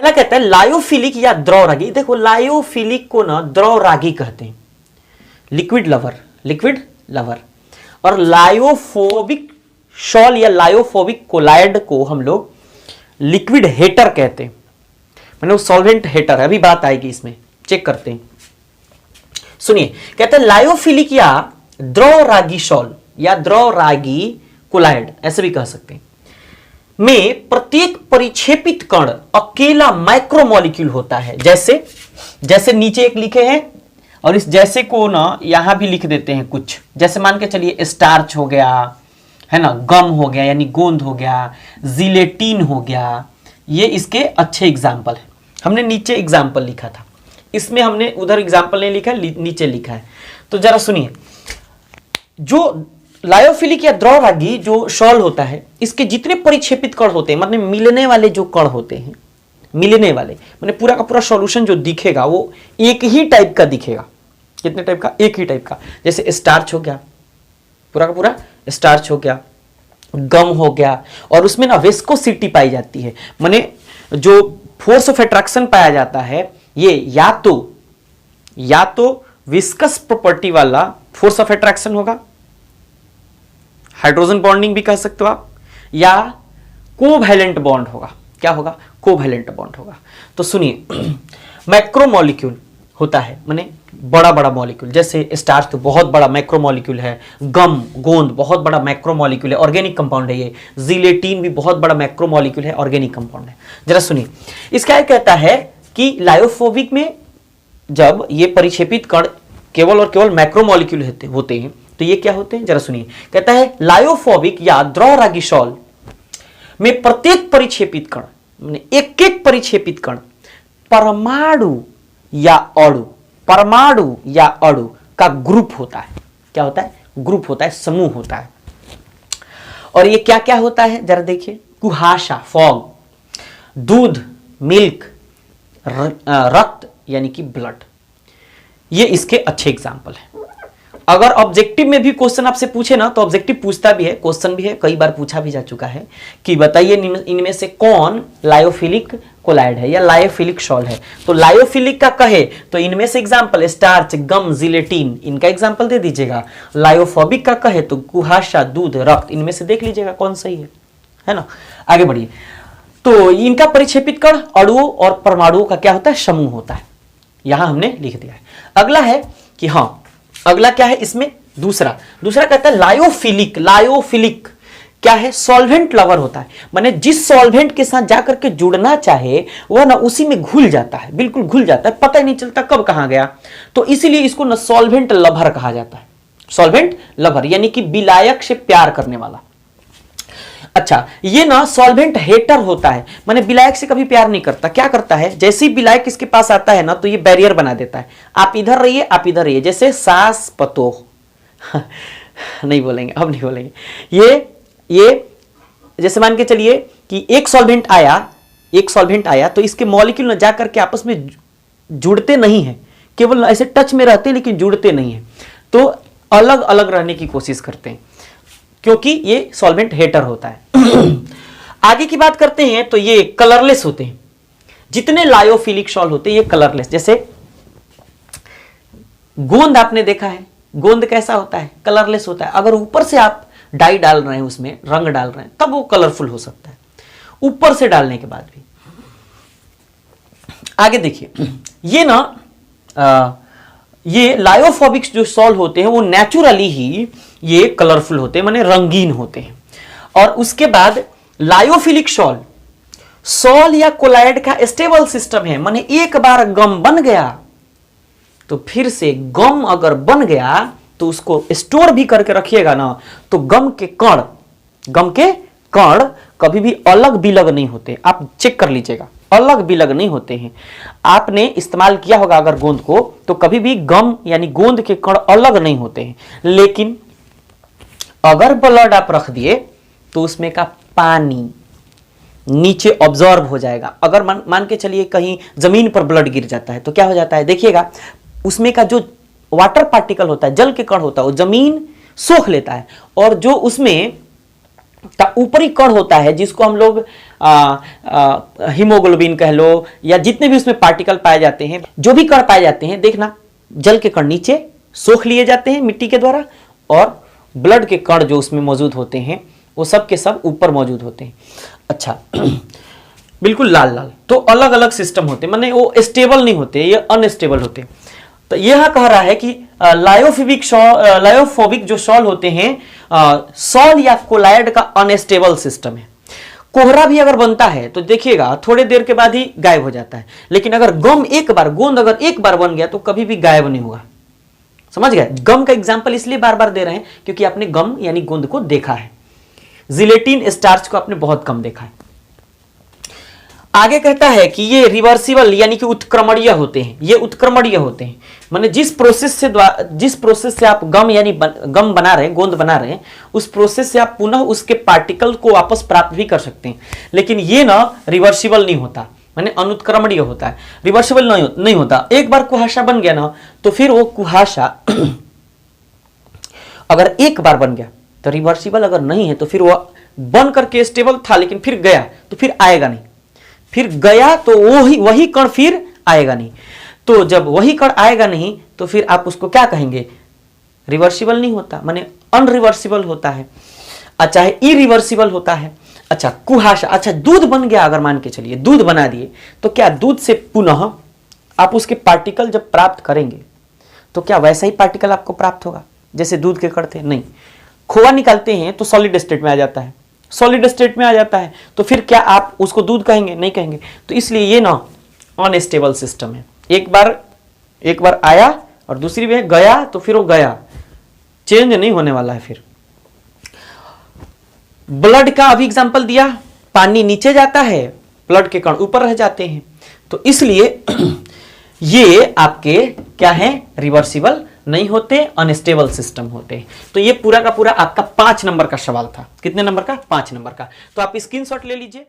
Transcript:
पहला कहता है लायोफिलिक या द्रवरागी। देखो लायोफिलिक को ना द्रवरागी कहते हैं, लिक्विड लवर। और लायोफोबिक शॉल या लायोफोबिक कोलाइड को हम लोग लिक्विड हेटर कहते हैं, मैंने वो सॉल्वेंट हेटर है, अभी बात आएगी इसमें, चेक करते हैं। सुनिए, कहते हैं लायोफिलिक या द्रवरागी शॉल या द्रवरागी कोलाइड, ऐसे भी कह सकते हैं, में प्रत्येक परिक्षेपित कण अकेला माइक्रोमोलिक्यूल होता है। जैसे नीचे एक लिखे हैं और इस जैसे को ना यहां भी लिख देते हैं कुछ, जैसे मान के चलिए स्टार्च हो गया, है ना, गम हो गया यानी गोंद हो गया, जिलेटिन हो गया, ये इसके अच्छे एग्जाम्पल है। हमने नीचे एग्जाम्पल लिखा था, इसमें हमने उधर एग्जाम्पल नहीं लिखा, नीचे लिखा है। तो जरा सुनिए, जो लायोफिलिक या द्रवरागी जो शॉल होता है, इसके जितने परिक्षेपित कण होते हैं, मतलब मिलने वाले जो कण होते हैं, मिलने वाले माने पूरा का पूरा सॉल्यूशन जो दिखेगा वो एक ही टाइप का दिखेगा। कितने टाइप का? एक ही टाइप का। जैसे स्टार्च हो गया, पूरा का पूरा स्टार्च हो गया, गम हो गया, और उसमें ना विस्कोसिटी पाई जाती है, माने जो फोर्स ऑफ अट्रैक्शन पाया जाता है, ये या तो विस्कस प्रॉपर्टी वाला फोर्स ऑफ अट्रैक्शन होगा, हाइड्रोजन बॉन्डिंग भी कह सकते हो आप, या कोवैलेंट बॉन्ड होगा। क्या होगा? कोवैलेंट बॉन्ड होगा। तो सुनिए, मैक्रोमोलिक्यूल होता है माने बड़ा बड़ा मॉलिक्यूल, जैसे स्टार्च तो बहुत बड़ा मैक्रोमोलिक्यूल है, गम गोंद बहुत बड़ा मैक्रोमोलिक्यूल है, ऑर्गेनिक कंपाउंड है ये, जिलेटिन भी बहुत बड़ा मैक्रोमोलिक्यूल है, ऑर्गेनिक कंपाउंड है। जरा सुनिए, इसका कहता है कि लायोफोबिक में जब ये परिक्षेपित कण केवल और केवल मैक्रोमोलिक्यूल होते हैं, तो ये क्या होते हैं? जरा सुनिए, कहता है लायोफोबिक या द्रवरागी शॉल में प्रत्येक परिक्षेपित कण, एक एक परिक्षेपित कण परमाणु या अणु का ग्रुप होता है। क्या होता है? ग्रुप होता है, समूह होता है। और ये क्या क्या होता है जरा देखिए, कुहासा फॉग, दूध मिल्क, रक्त यानी कि ब्लड, ये इसके अच्छे एग्जाम्पल हैं। अगर ऑब्जेक्टिव में भी क्वेश्चन आपसे पूछे ना, तो ऑब्जेक्टिव पूछता भी है, क्वेश्चन भी है, कई बार पूछा भी जा चुका है कि बताइए इनमें से कौन लायोफिलिक कोलाइड है या लायोफिलिक शॉल है। तो लायोफिलिक का कहे तो इनमें से एग्जाम्पल स्टार्च, गम, जिलेटिन, इनका एग्जाम्पल दे दीजिएगा। लायोफोबिक का कहे तो कुहासा, दूध, रक्त, इनमें से देख लीजिएगा कौन सही है ना। आगे बढ़िए, तो इनका परिक्षेपित कण अणुओं और परमाणुओं का क्या होता है? समूह होता है। यहां हमने लिख दिया है। अगला है कि हाँ, अगला क्या है इसमें? दूसरा कहता है लायोफिलिक क्या है? सॉल्वेंट लवर होता है, माने जिस सॉल्वेंट के साथ जाकर के जुड़ना चाहे वह ना उसी में घुल जाता है, बिल्कुल घुल जाता है, पता ही नहीं चलता कब कहां गया। तो इसीलिए इसको ना सॉल्वेंट लवर कहा जाता है। सॉल्वेंट लवर यानी कि विलायक से प्यार करने वाला। अच्छा, ये ना सॉल्वेंट हेटर होता है, माने विलायक से कभी प्यार नहीं करता। क्या करता है? जैसे ही विलायक इसके पास आता है ना, तो ये बैरियर बना देता है, आप इधर रहिए, आप इधर रहिए, जैसे सास पतोह नहीं बोलेंगे, अब नहीं बोलेंगे। ये जैसे मान के चलिए कि एक सॉल्वेंट आया तो इसके मॉलिक्यूल ना जाकर के आपस में जुड़ते नहीं है, केवल ऐसे टच में रहते हैं लेकिन जुड़ते नहीं है, तो अलग अलग रहने की कोशिश करते हैं, क्योंकि ये सॉल्वेंट हेटर होता है। आगे की बात करते हैं तो ये कलरलेस होते हैं। जितने लायोफिलिक शॉल होते हैं ये कलरलेस। जैसे गोंद आपने देखा है, गोंद कैसा होता है? कलरलेस होता है। अगर ऊपर से आप डाई डाल रहे हैं, उसमें रंग डाल रहे हैं, तब वो कलरफुल हो सकता है, ऊपर से डालने के बाद भी। आगे देखिए, ये लायोफोबिक जो सॉल होते हैं वो नेचुरली ही ये कलरफुल होते हैं, माने रंगीन होते हैं। और उसके बाद लायोफिलिक सॉल या कोलाइड का स्टेबल सिस्टम है, माने एक बार गम बन गया तो फिर से गम अगर बन गया तो उसको स्टोर भी करके रखिएगा ना, तो गम के कण कभी भी अलग बिलग नहीं होते। आप चेक कर लीजिएगा, अलग बिलग नहीं होते हैं। आपने इस्तेमाल किया होगा अगर गोंद को, तो कभी भी गम यानी गोंद के कण अलग नहीं होते हैं। लेकिन अगर ब्लड आप रख दिए तो उसमें का पानी नीचे ऑब्जॉर्ब हो जाएगा। अगर मान के चलिए कहीं जमीन पर ब्लड गिर जाता है तो क्या हो जाता है? देखिएगा, उसमें का जो वाटर पार्टिकल होता है, जल के कण होता है, वो जमीन सोख लेता है, और जो उसमें का ऊपरी कण होता है, जिसको हम लोग हीमोग्लोबिन कह लो, या जितने भी उसमें पार्टिकल पाए जाते हैं, जो भी कण पाए जाते हैं, देखना जल के कण नीचे सोख लिए जाते हैं मिट्टी के द्वारा, और ब्लड के कण जो उसमें मौजूद होते हैं वो सब के सब ऊपर मौजूद होते हैं। अच्छा बिल्कुल लाल लाल, तो अलग अलग सिस्टम होते हैं, माने वो स्टेबल नहीं होते, ये अनस्टेबल होते हैं। तो यह कह रहा है कि लायोफोबिक जो सॉल होते हैं, सॉल या कोलाइड का अनस्टेबल सिस्टम है। कोहरा भी अगर बनता है तो देखिएगा थोड़े देर के बाद ही गायब हो जाता है, लेकिन अगर गोंद अगर एक बार बन गया तो कभी भी गायब नहीं होगा। समझ गए? गम का एग्जांपल इसलिए बार बार दे रहे हैं क्योंकि आपने गम यानी गोंद को देखा है, जिलेटिन स्टार्च को आपने बहुत कम देखा है। आगे कहता है कि ये रिवर्सिबल यानी कि उत्क्रमणीय होते हैं, ये उत्क्रमणीय होते हैं, माने जिस प्रोसेस से आप गम यानी गम बना रहे हैं, गोंद बना रहे हैं, उस प्रोसेस से आप पुनः उसके पार्टिकल को वापस प्राप्त भी कर सकते हैं, लेकिन ये ना रिवर्सिबल नहीं होता, माने अनुत्क्रमणीय होता है, रिवर्सिबल नहीं होता। एक बार कुहासा बन गया ना तो फिर वो कुहासा अगर एक बार बन गया तो रिवर्सिबल अगर नहीं है तो फिर वो बन करके स्टेबल था लेकिन फिर गया तो फिर आएगा नहीं, फिर गया तो वही कण फिर आएगा नहीं। तो जब वही कण आएगा नहीं तो फिर आप उसको क्या कहेंगे? रिवर्सिबल नहीं होता, माने अनरिवर्सिबल होता है, चाहे इरिवर्सिबल होता है। अच्छा कुहासा, अच्छा दूध बन गया, अगर मान के चलिए दूध बना दिए, तो क्या दूध से पुनः आप उसके पार्टिकल जब प्राप्त करेंगे तो क्या वैसा ही पार्टिकल आपको प्राप्त होगा जैसे दूध के कण थे? नहीं। खोआ निकालते हैं तो सॉलिड स्टेट में आ जाता है, सॉलिड स्टेट में आ जाता है, तो फिर क्या आप उसको दूध कहेंगे? नहीं कहेंगे। तो इसलिए ये ना अनस्टेबल सिस्टम है, एक बार आया और दूसरी बार गया तो फिर वो गया, चेंज नहीं होने वाला है। फिर ब्लड का अभी एग्जांपल दिया, पानी नीचे जाता है, ब्लड के कण ऊपर रह जाते हैं, तो इसलिए ये आपके क्या है? रिवर्सिबल नहीं होते, अनस्टेबल सिस्टम होते हैं। तो ये पूरा का पूरा आपका 5 नंबर का सवाल था। कितने नंबर का? 5 नंबर का। तो आप स्क्रीनशॉट ले लीजिए।